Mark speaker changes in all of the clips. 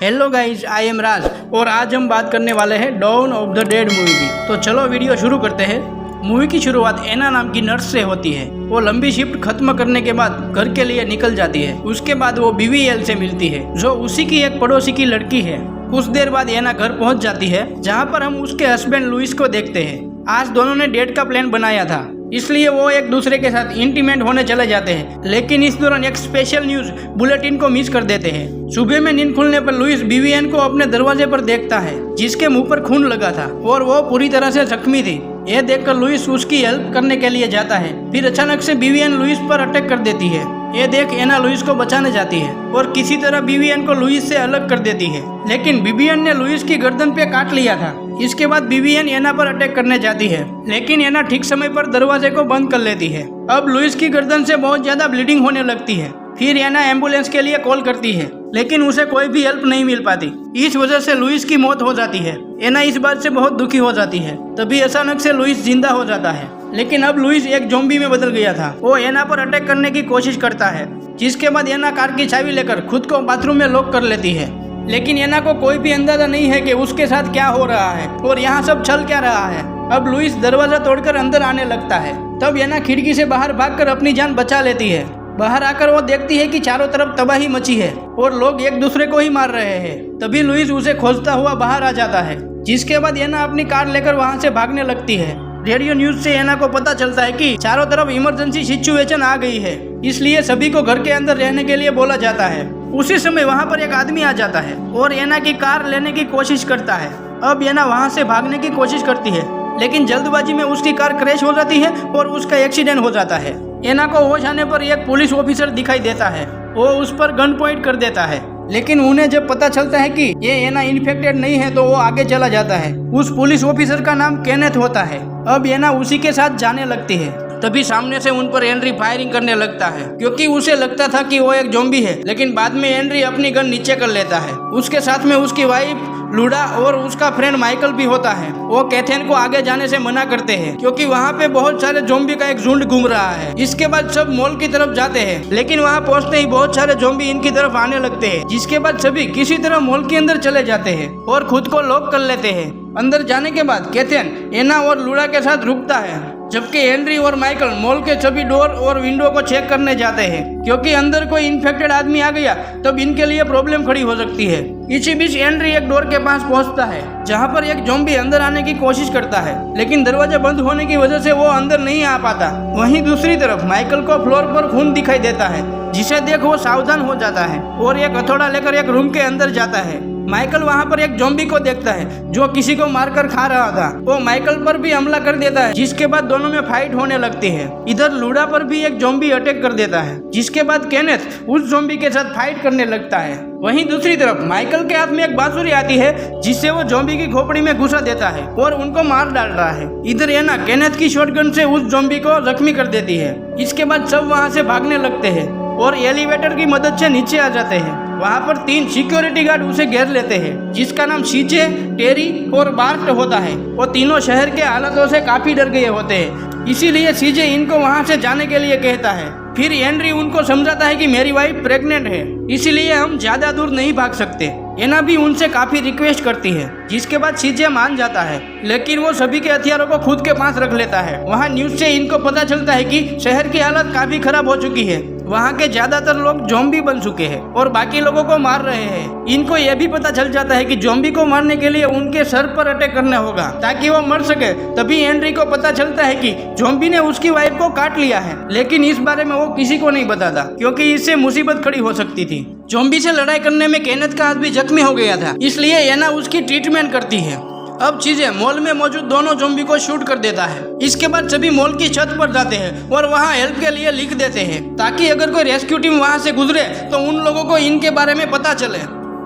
Speaker 1: Hello guys, I am Raj और आज हम बात करने वाले हैं Dawn of the Dead movie की। तो चलो वीडियो शुरू करते हैं। मूवी की शुरुआत एना नाम की नर्स से होती है। वो लंबी शिफ्ट खत्म करने के बाद घर के लिए निकल जाती है। उसके बाद वो बीवीएल से मिलती है जो उसी की एक पड़ोसी की लड़की है। कुछ देर बाद एना घर पहुंच जाती है जहां पर हम उसके हस्बैंड लुइस को देखते हैं। आज दोनों ने डेट का प्लान बनाया था, इसलिए वो एक दूसरे के साथ इंटीमेट होने चले जाते हैं। लेकिन इस दौरान एक स्पेशल न्यूज बुलेटिन को मिस कर देते हैं। सुबह में नींद खुलने पर लुइस बीवीएन को अपने दरवाजे पर देखता है जिसके मुंह पर खून लगा था और वो पूरी तरह से जख्मी थी। यह देखकर लुइस उसकी हेल्प करने के लिए जाता है। फिर अचानक से बीवीएन लुइस पर अटैक कर देती है। ये देख एना लुइस को बचाने जाती है और किसी तरह बीवीएन को लुइस से अलग कर देती है। लेकिन बीवीएन ने लुइस की गर्दन पे काट लिया था। इसके बाद बीवीएन एना पर अटैक करने जाती है, लेकिन एना ठीक समय पर दरवाजे को बंद कर लेती है। अब लुइस की गर्दन से बहुत ज्यादा ब्लीडिंग होने लगती है। फिर एना एम्बुलेंस के लिए कॉल करती है, लेकिन उसे कोई भी हेल्प नहीं मिल पाती। इस वजह से लुइस की मौत हो जाती है। एना इस बात से बहुत दुखी हो जाती है। तभी अचानक से लुइस जिंदा हो जाता है, लेकिन अब लुइस एक ज़ॉम्बी में बदल गया था। वो एना पर अटैक करने की कोशिश करता है, जिसके बाद एना कार की चाबी लेकर खुद को बाथरूम में लॉक कर लेती है। लेकिन एना को कोई भी अंदाजा नहीं है कि उसके साथ क्या हो रहा है और यहाँ सब चल क्या रहा है। अब लुइस दरवाजा तोड़कर अंदर आने लगता है। तब एना खिड़की से बाहर भागकर अपनी जान बचा लेती है। बाहर आकर वो देखती है कि चारों तरफ तबाही मची है और लोग एक दूसरे को ही मार रहे हैं। तभी लुइस उसे खोजता हुआ बाहर आ जाता है, जिसके बाद एना अपनी कार लेकर वहाँ से भागने लगती है। रेडियो न्यूज से एना को पता चलता है कि चारों तरफ इमरजेंसी सिचुएशन आ गई है, इसलिए सभी को घर के अंदर रहने के लिए बोला जाता है। उसी समय वहाँ पर एक आदमी आ जाता है और एना की कार लेने की कोशिश करता है। अब एना वहाँ से भागने की कोशिश करती है, लेकिन जल्दबाजी में उसकी कार क्रैश हो जाती है और उसका एक्सीडेंट हो जाता है। एना को होश आने पर एक पुलिस ऑफिसर दिखाई देता है। वो उस पर गन पॉइंट कर देता है, लेकिन उन्हें जब पता चलता है कि ये एना इन्फेक्टेड नहीं है तो वो आगे चला जाता है। उस पुलिस ऑफिसर का नाम केनेथ होता है। अब एना उसी के साथ जाने लगती है। तभी सामने से उन पर हेनरी फायरिंग करने लगता है, क्योंकि उसे लगता था कि वो एक ज़ॉम्बी है। लेकिन बाद में हेनरी अपनी गन नीचे कर लेता है। उसके साथ में उसकी वाइफ लुडा और उसका फ्रेंड माइकल भी होता है। वो कैथेन को आगे जाने से मना करते हैं, क्योंकि वहाँ पे बहुत सारे ज़ॉम्बी का एक झुंड घूम रहा है। इसके बाद सब मॉल की तरफ जाते हैं, लेकिन वहाँ पहुँचते ही बहुत सारे ज़ॉम्बी इनकी तरफ आने लगते हैं। जिसके बाद सभी किसी तरह मॉल के अंदर चले जाते हैं और खुद को लॉक कर लेते हैं। अंदर जाने के बाद कैथेन एना और लुडा के साथ रुकता है, जबकि हेनरी और माइकल मॉल के सभी डोर और विंडो को चेक करने जाते हैं, क्योंकि अंदर कोई इन्फेक्टेड आदमी आ गया तब इनके लिए प्रॉब्लम खड़ी हो सकती है। इसी बीच हेनरी एक डोर के पास पहुंचता है, जहां पर एक ज़ॉम्बी अंदर आने की कोशिश करता है, लेकिन दरवाजा बंद होने की वजह से वो अंदर नहीं आ पाता। वहीं दूसरी तरफ माइकल को फ्लोर पर खून दिखाई देता है, जिसे देख वो सावधान हो जाता है और एक हथौड़ा लेकर एक रूम के अंदर जाता है। माइकल वहाँ पर एक ज़ॉम्बी को देखता है जो किसी को मारकर खा रहा था। वो माइकल पर भी हमला कर देता है, जिसके बाद दोनों में फाइट होने लगती है। इधर लुडा पर भी एक ज़ॉम्बी अटैक कर देता है, जिसके बाद केनेथ उस ज़ॉम्बी के साथ फाइट करने लगता है। वहीं दूसरी तरफ माइकल के हाथ में एक बांसुरी आती है, जिससे वो ज़ॉम्बी की खोपड़ी में घुसा देता है और उनको मार डाल रहा है। इधर एना केनेथ की शॉटगन से उस ज़ॉम्बी को जख्मी कर देती है। इसके बाद सब वहाँ से भागने लगते हैं और एलिवेटर की मदद से नीचे आ जाते हैं। वहाँ पर 3 सिक्योरिटी गार्ड उसे घेर लेते हैं, जिसका नाम सीजे, टेरी और बार्ट होता है। वो तीनों शहर के हालातों से काफी डर गए होते हैं, इसीलिए सीजे इनको वहाँ से जाने के लिए कहता है। फिर हेनरी उनको समझाता है कि मेरी वाइफ प्रेग्नेंट है, इसीलिए हम ज्यादा दूर नहीं भाग सकते। एना भी उनसे काफी रिक्वेस्ट करती है, जिसके बाद सीजे मान जाता है, लेकिन वो सभी के हथियारों को खुद के पास रख लेता है। वहाँ न्यूज से इनको पता चलता है कि शहर की हालत काफी खराब हो चुकी है। वहाँ के ज्यादातर लोग ज़ॉम्बी बन चुके हैं और बाकी लोगों को मार रहे हैं। इनको यह भी पता चल जाता है कि ज़ॉम्बी को मारने के लिए उनके सर पर अटैक करना होगा ताकि वो मर सके। तभी हेनरी को पता चलता है कि ज़ॉम्बी ने उसकी वाइफ को काट लिया है, लेकिन इस बारे में वो किसी को नहीं बताता, क्योंकि इससे मुसीबत खड़ी हो सकती थी। ज़ॉम्बी से लड़ाई करने में केनेथ का हाथ भी जख्मी हो गया था, इसलिए एना उसकी ट्रीटमेंट करती है। अब चीजें मॉल में मौजूद दोनों ज़ॉम्बी को शूट कर देता है। इसके बाद सभी मॉल की छत पर जाते हैं और वहाँ हेल्प के लिए लिख देते हैं, ताकि अगर कोई रेस्क्यू टीम वहाँ से गुजरे तो उन लोगों को इनके बारे में पता चले।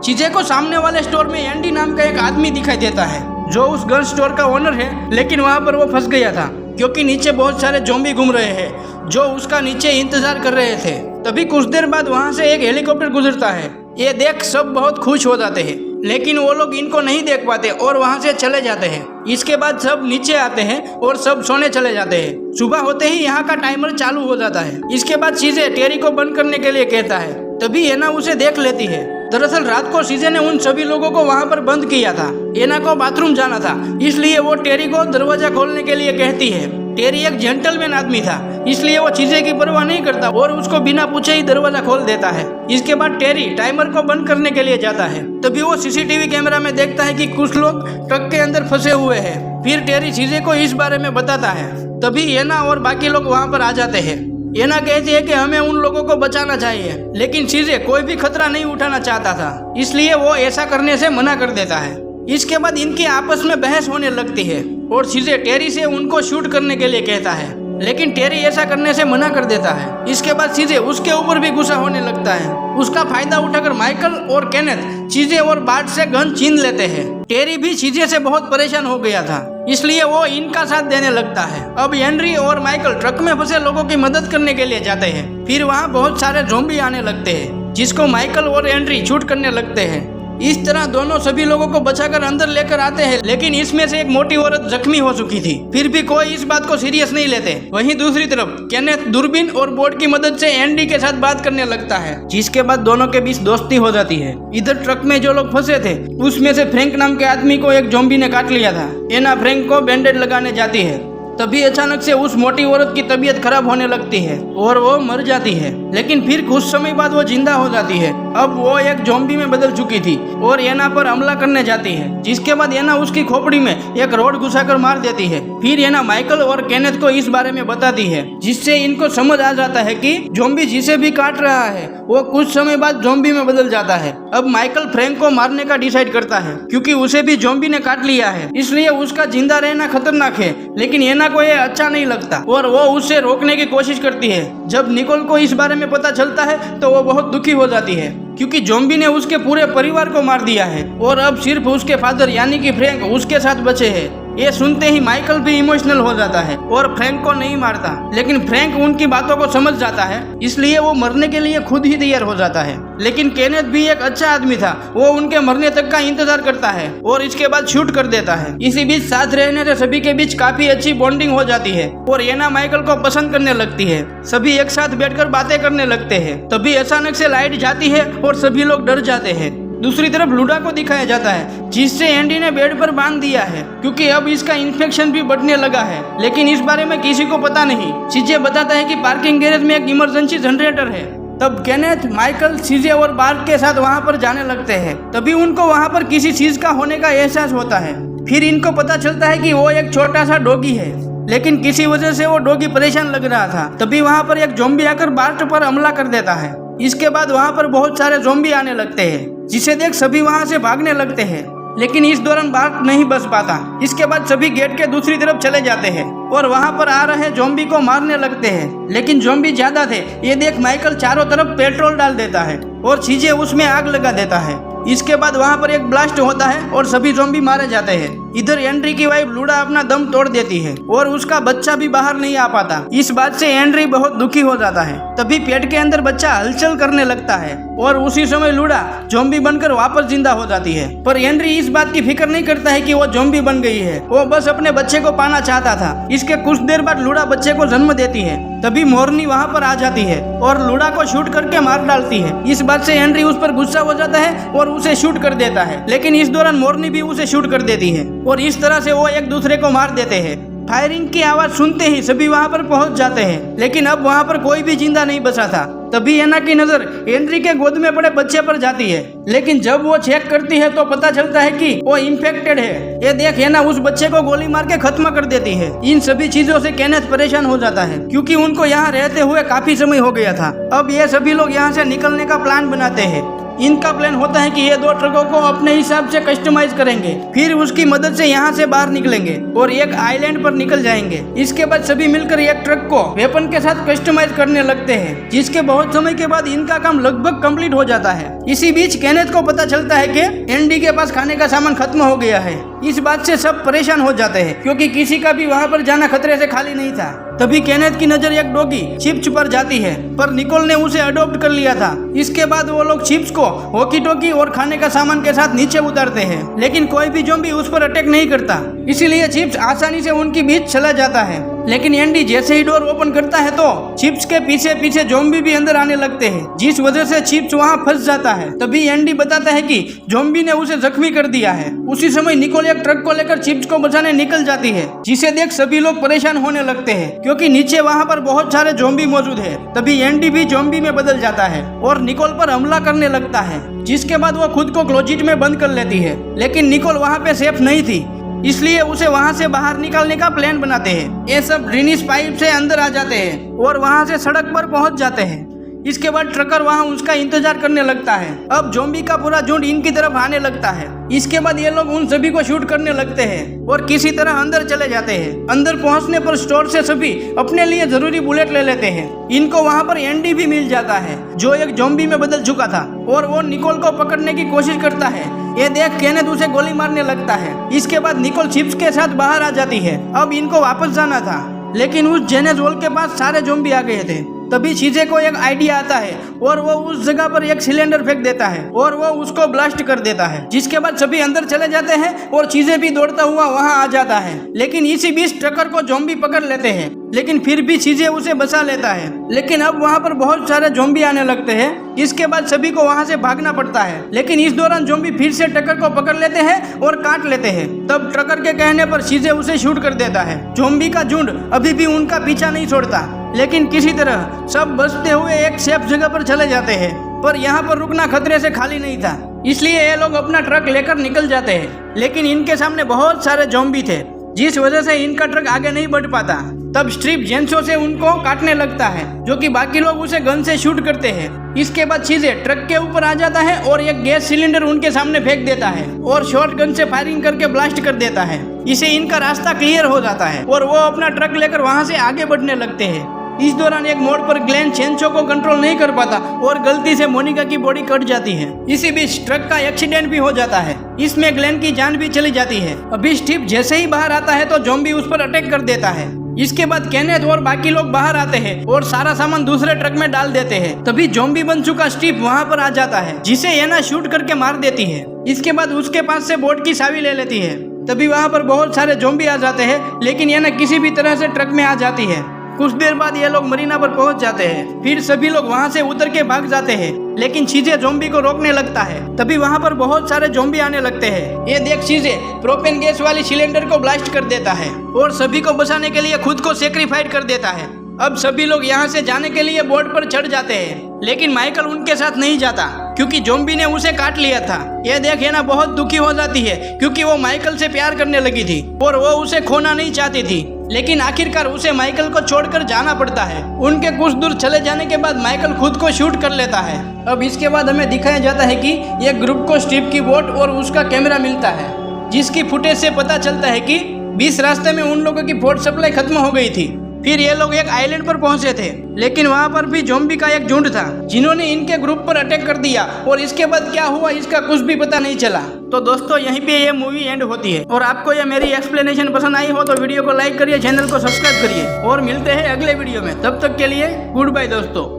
Speaker 1: चीजें को सामने वाले स्टोर में एंडी नाम का एक आदमी दिखाई देता है, जो उस गन स्टोर का ओनर है, लेकिन वहाँ पर वो फंस गया था, क्योंकि नीचे बहुत सारे ज़ॉम्बी घूम रहे हैं जो उसका नीचे इंतजार कर रहे थे। तभी कुछ देर बाद वहाँ से एक हेलीकॉप्टर गुजरता है। ये देख सब बहुत खुश हो जाते हैं, लेकिन वो लोग इनको नहीं देख पाते और वहाँ से चले जाते हैं। इसके बाद सब नीचे आते हैं और सब सोने चले जाते हैं। सुबह होते ही यहाँ का टाइमर चालू हो जाता है। इसके बाद चीजें टेरी को बंद करने के लिए कहता है, तभी एना उसे देख लेती है। दरअसल रात को सीजे ने उन सभी लोगों को वहाँ पर बंद किया था। एना को बाथरूम जाना था, इसलिए वो टेरी को दरवाजा खोलने के लिए कहती है। टेरी एक जेंटलमैन आदमी था, इसलिए वो चीजें की परवाह नहीं करता और उसको बिना पूछे ही दरवाजा खोल देता है। इसके बाद टेरी टाइमर को बंद करने के लिए जाता है। तभी वो सीसीटीवी कैमरा में देखता है कि कुछ लोग ट्रक के अंदर फंसे हुए हैं। फिर टेरी चीजें को इस बारे में बताता है। तभी एना और बाकी लोग वहाँ पर आ जाते हैं। एना कहती है कि हमें उन लोगों को बचाना चाहिए, लेकिन चीजें कोई भी खतरा नहीं उठाना चाहता था, इसलिए वो ऐसा करने से मना कर देता है। इसके बाद इनकी आपस में बहस होने लगती है और चीजें टेरी से उनको शूट करने के लिए कहता है, लेकिन टेरी ऐसा करने से मना कर देता है। इसके बाद चीजें उसके ऊपर भी गुस्सा होने लगता है। उसका फायदा उठाकर माइकल और केनेथ चीजें और बार्ट से गन छीन लेते हैं। टेरी भी चीजें से बहुत परेशान हो गया था, इसलिए वो इनका साथ देने लगता है। अब हेनरी और माइकल ट्रक में फंसे लोगों की मदद करने के लिए जाते हैं। फिर वहाँ बहुत सारे ज़ॉम्बी आने लगते हैं, जिसको माइकल और हेनरी शूट करने लगते हैं। इस तरह दोनों सभी लोगों को बचाकर अंदर लेकर आते हैं, लेकिन इसमें से एक मोटी औरत जख्मी हो चुकी थी। फिर भी कोई इस बात को सीरियस नहीं लेते। वहीं दूसरी तरफ केनेथ दूरबीन और बोर्ड की मदद से एंडी के साथ बात करने लगता है, जिसके बाद दोनों के बीच दोस्ती हो जाती है। इधर ट्रक में जो लोग फंसे थे उसमें से फ्रैंक नाम के आदमी को एक ज़ॉम्बी ने काट लिया था। एना फ्रैंक को बैंडेज लगाने जाती है। तभी अचानक से उस मोटी औरत की तबीयत खराब होने लगती है और वो मर जाती है, लेकिन फिर कुछ समय बाद वो जिंदा हो जाती है। अब वो एक ज़ॉम्बी में बदल चुकी थी और एना पर हमला करने जाती है, जिसके बाद एना उसकी खोपड़ी में एक रॉड घुसाकर मार देती है। फिर एना माइकल और केनेथ को इस बारे में बताती है, जिससे इनको समझ आ जाता है कि ज़ॉम्बी जिसे भी काट रहा है वो कुछ समय बाद ज़ॉम्बी में बदल जाता है। अब माइकल फ्रैंक को मारने का डिसाइड करता है, क्योंकि उसे भी ज़ॉम्बी ने काट लिया है, इसलिए उसका जिंदा रहना खतरनाक है। लेकिन एना को ये अच्छा नहीं लगता और वो उसे रोकने की कोशिश करती है। जब निकोल को इस बारे में पता चलता है तो वो बहुत दुखी हो जाती है, क्योंकि ज़ॉम्बी ने उसके पूरे परिवार को मार दिया है और अब सिर्फ उसके फादर यानी कि फ्रैंक उसके साथ बचे हैं। ये सुनते ही माइकल भी इमोशनल हो जाता है और फ्रैंक को नहीं मारता, लेकिन फ्रैंक उनकी बातों को समझ जाता है, इसलिए वो मरने के लिए खुद ही तैयार हो जाता है। लेकिन केनेथ भी एक अच्छा आदमी था, वो उनके मरने तक का इंतजार करता है और इसके बाद शूट कर देता है। इसी बीच साथ रहने से सभी के बीच काफी अच्छी बॉन्डिंग हो जाती है और एना माइकल को पसंद करने लगती है। सभी एक साथ बैठकर बातें करने लगते हैं। तभी अचानक से लाइट जाती है और सभी लोग डर जाते हैं। दूसरी तरफ लुडा को दिखाया जाता है, जिससे एंडी ने बेड पर बांध दिया है, क्योंकि अब इसका इन्फेक्शन भी बढ़ने लगा है, लेकिन इस बारे में किसी को पता नहीं। सीजे बताता है कि पार्किंग गैरेज में एक इमरजेंसी जनरेटर है। तब केनेथ, माइकल, सीजे और बार्ट के साथ वहां पर जाने लगते हैं। तभी उनको वहां पर किसी चीज का होने का एहसास होता है। फिर इनको पता चलता है कि वो एक छोटा सा डॉगी है, लेकिन किसी वजह से वो डॉगी परेशान लग रहा था। तभी वहां पर एक ज़ॉम्बी आकर बार्ट पर हमला कर देता है। इसके बाद वहां पर बहुत सारे ज़ॉम्बी आने लगते हैं, जिसे देख सभी वहां से भागने लगते हैं, लेकिन इस दौरान बार्ट नहीं बच पाता। इसके बाद सभी गेट के दूसरी तरफ चले जाते हैं और वहां पर आ रहे ज़ॉम्बी को मारने लगते हैं, लेकिन ज़ॉम्बी ज्यादा थे। ये देख माइकल चारों तरफ पेट्रोल डाल देता है और चीजें उसमें आग लगा देता है। इसके बाद वहां पर एक ब्लास्ट होता है और सभी ज़ॉम्बी मारे जाते हैं। इधर एंड्री की वाइफ लुडा अपना दम तोड़ देती है और उसका बच्चा भी बाहर नहीं आ पाता। इस बात से एंड्री बहुत दुखी हो जाता है। तभी पेट के अंदर बच्चा हलचल करने लगता है और उसी समय लुडा ज़ॉम्बी बनकर वापस जिंदा हो जाती है। पर एंड्री इस बात की फिक्र नहीं करता है कि वो ज़ॉम्बी बन गई है, वो बस अपने बच्चे को पाना चाहता था। इसके कुछ देर बाद लुडा बच्चे को जन्म देती है। तभी मोरनी वहां पर आ जाती है और लुडा को शूट करके मार डालती है। इस बात से एंड्री उस पर गुस्सा हो जाता है और उसे शूट कर देता है, लेकिन इस दौरान मोरनी भी उसे शूट कर देती है और इस तरह से वो एक दूसरे को मार देते हैं। फायरिंग की आवाज सुनते ही सभी वहां पर पहुंच जाते हैं, लेकिन अब वहां पर कोई भी जिंदा नहीं बचा था। तभी एना की नजर एंड्री के गोद में पड़े बच्चे पर जाती है, लेकिन जब वो चेक करती है तो पता चलता है कि वो इन्फेक्टेड है। ये देख एना उस बच्चे को गोली मार के खत्म कर देती है। इन सभी चीजों से केनेथ परेशान हो जाता है, क्योंकि उनको यहाँ रहते हुए काफी समय हो गया था। अब ये सभी लोग यहाँ से निकलने का प्लान बनाते हैं। इनका प्लान होता है कि ये 2 ट्रकों को अपने हिसाब से कस्टमाइज करेंगे, फिर उसकी मदद से यहाँ से बाहर निकलेंगे और एक आइलैंड पर निकल जाएंगे। इसके बाद सभी मिलकर एक ट्रक को वेपन के साथ कस्टमाइज करने लगते हैं, जिसके बहुत समय के बाद इनका काम लगभग कंप्लीट हो जाता है। इसी बीच केनेथ को पता चलता है कि एंडी के पास खाने का सामान खत्म हो गया है। इस बात से सब परेशान हो जाते हैं, क्योंकि किसी का भी वहाँ पर जाना खतरे से खाली नहीं था। तभी केनेथ की नजर एक डॉगी चिप्स पर जाती है, पर निकोल ने उसे अडॉप्ट कर लिया था। इसके बाद वो लोग चिप्स को वॉकी टॉकी और खाने का सामान के साथ नीचे उतारते हैं, लेकिन कोई भी ज़ॉम्बी उस पर अटैक नहीं करता, इसीलिए चिप्स आसानी से उनके बीच चला जाता है। लेकिन एंडी जैसे ही डोर ओपन करता है तो चिप्स के पीछे पीछे ज़ॉम्बी भी अंदर आने लगते हैं, जिस वजह से चिप्स वहाँ फंस जाता है। तभी एंडी बताता है कि ज़ॉम्बी ने उसे जख्मी कर दिया है। उसी समय निकोल एक ट्रक को लेकर चिप्स को बचाने निकल जाती है, जिसे देख सभी लोग परेशान होने लगते हैं क्योंकि नीचे वहाँ पर बहुत सारे ज़ॉम्बी मौजूद है। तभी एंडी भी ज़ॉम्बी में बदल जाता है और निकोल पर हमला करने लगता है, जिसके बाद वो खुद को क्लोजेट में बंद कर लेती है। लेकिन निकोल वहाँ पे सेफ नहीं थी, इसलिए उसे वहाँ से बाहर निकालने का प्लान बनाते हैं। ये सब ड्रेनेज पाइप से अंदर आ जाते हैं और वहाँ से सड़क पर पहुँच जाते हैं। इसके बाद ट्रकर वहाँ उसका इंतजार करने लगता है। अब ज़ॉम्बी का पूरा झुंड इनकी तरफ आने लगता है। इसके बाद ये लोग उन सभी को शूट करने लगते हैं और किसी तरह अंदर चले जाते हैं। अंदर पहुँचने पर स्टोर से सभी अपने लिए जरूरी बुलेट ले लेते हैं। इनको वहाँ पर एंडी भी मिल जाता है, जो एक ज़ॉम्बी में बदल चुका था, और वो निकोल को पकड़ने की कोशिश करता है। ये देख केनेथ उसे गोली मारने लगता है। इसके बाद निकोल चिप्स के साथ बाहर आ जाती है। अब इनको वापस जाना था, लेकिन उस जेनेजोल के पास सारे ज़ॉम्बी आ गए थे। तभी चीजे को एक आइडिया आता है और वो उस जगह पर एक सिलेंडर फेंक देता है और वो उसको ब्लास्ट कर देता है, जिसके बाद सभी अंदर चले जाते हैं और चीजें भी दौड़ता हुआ वहां आ जाता है। लेकिन इसी बीच ट्रकर को ज़ॉम्बी पकड़ लेते हैं, लेकिन फिर भी चीजें उसे बचा लेता है। लेकिन अब वहां पर बहुत सारे ज़ॉम्बी आने लगते हैं, इसके बाद सभी को वहां से भागना पड़ता है। लेकिन इस दौरान ज़ॉम्बी फिर से ट्रकर को पकड़ लेते हैं और काट लेते हैं। तब ट्रकर के कहने पर चीजें उसे शूट कर देता है। ज़ॉम्बी का झुंड अभी भी उनका पीछा नहीं छोड़ता, लेकिन किसी तरह सब बचते हुए एक सेफ जगह पर चले जाते हैं। पर यहाँ पर रुकना खतरे से खाली नहीं था, इसलिए ये लोग अपना ट्रक लेकर निकल जाते हैं। लेकिन इनके सामने बहुत सारे ज़ॉम्बी थे, जिस वजह से इनका ट्रक आगे नहीं बढ़ पाता। तब स्ट्रिप जेंसो से उनको काटने लगता है, जो कि बाकी लोग उसे गन से शूट करते हैं। इसके बाद चीजें ट्रक के ऊपर आ जाता है और एक गैस सिलेंडर उनके सामने फेंक देता है और शॉर्ट गन से फायरिंग करके ब्लास्ट कर देता है। इसे इनका रास्ता क्लियर हो जाता है और वो अपना ट्रक लेकर वहां से आगे बढ़ने लगते हैं। इस दौरान एक मोड़ पर ग्लेन चेंचो को कंट्रोल नहीं कर पाता और गलती से मोनिका की बॉडी कट जाती है। इसी बीच ट्रक का एक्सीडेंट भी हो जाता है, इसमें ग्लेन की जान भी चली जाती है। अभी स्टीव जैसे ही बाहर आता है तो ज़ॉम्बी उस पर अटैक कर देता है। इसके बाद केनेथ और बाकी लोग बाहर आते हैं और सारा सामान दूसरे ट्रक में डाल देते हैं। तभी ज़ॉम्बी बन चुका स्टीव वहाँ पर आ जाता है, जिसे एना शूट करके मार देती है। इसके बाद उसके पास से बोट की चाबी ले लेती है। तभी वहाँ पर बहुत सारे ज़ॉम्बी आ जाते हैं, लेकिन एना किसी भी तरह से ट्रक में आ जाती है। कुछ देर बाद ये लोग मरीना पर पहुंच जाते हैं। फिर सभी लोग वहां से उतर के भाग जाते हैं, लेकिन चीजे ज़ॉम्बी को रोकने लगता है। तभी वहां पर बहुत सारे ज़ॉम्बी आने लगते हैं। ये देख चीजे प्रोपेन गैस वाली सिलेंडर को ब्लास्ट कर देता है और सभी को बचाने के लिए खुद को सेक्रीफाइड कर देता है। अब सभी लोग यहाँ से जाने के लिए बोट पर चढ़ जाते हैं, लेकिन माइकल उनके साथ नहीं जाता क्योंकि ज़ॉम्बी ने उसे काट लिया था। ये देख एना बहुत दुखी हो जाती है क्योंकि वो माइकल से प्यार करने लगी थी और वो उसे खोना नहीं चाहती थी। लेकिन आखिरकार उसे माइकल को छोड़कर जाना पड़ता है। उनके कुछ दूर चले जाने के बाद माइकल खुद को शूट कर लेता है। अब इसके बाद हमें दिखाया जाता है कि ये ग्रुप को स्टीव की बोट और उसका कैमरा मिलता है, जिसकी फुटेज से पता चलता है कि बीच रास्ते में उन लोगों की बोट सप्लाई खत्म हो गई थी। फिर ये लोग एक आइलैंड पर पहुंचे थे, लेकिन वहां पर भी ज़ॉम्बी का एक झुंड था जिन्होंने इनके ग्रुप पर अटैक कर दिया और इसके बाद क्या हुआ इसका कुछ भी पता नहीं चला। तो दोस्तों यहीं पे ये मूवी एंड होती है। और आपको ये मेरी एक्सप्लेनेशन पसंद आई हो तो वीडियो को लाइक करिए, चैनल को सब्सक्राइब करिए और मिलते हैं अगले वीडियो में। तब तक के लिए गुड बाय दोस्तों।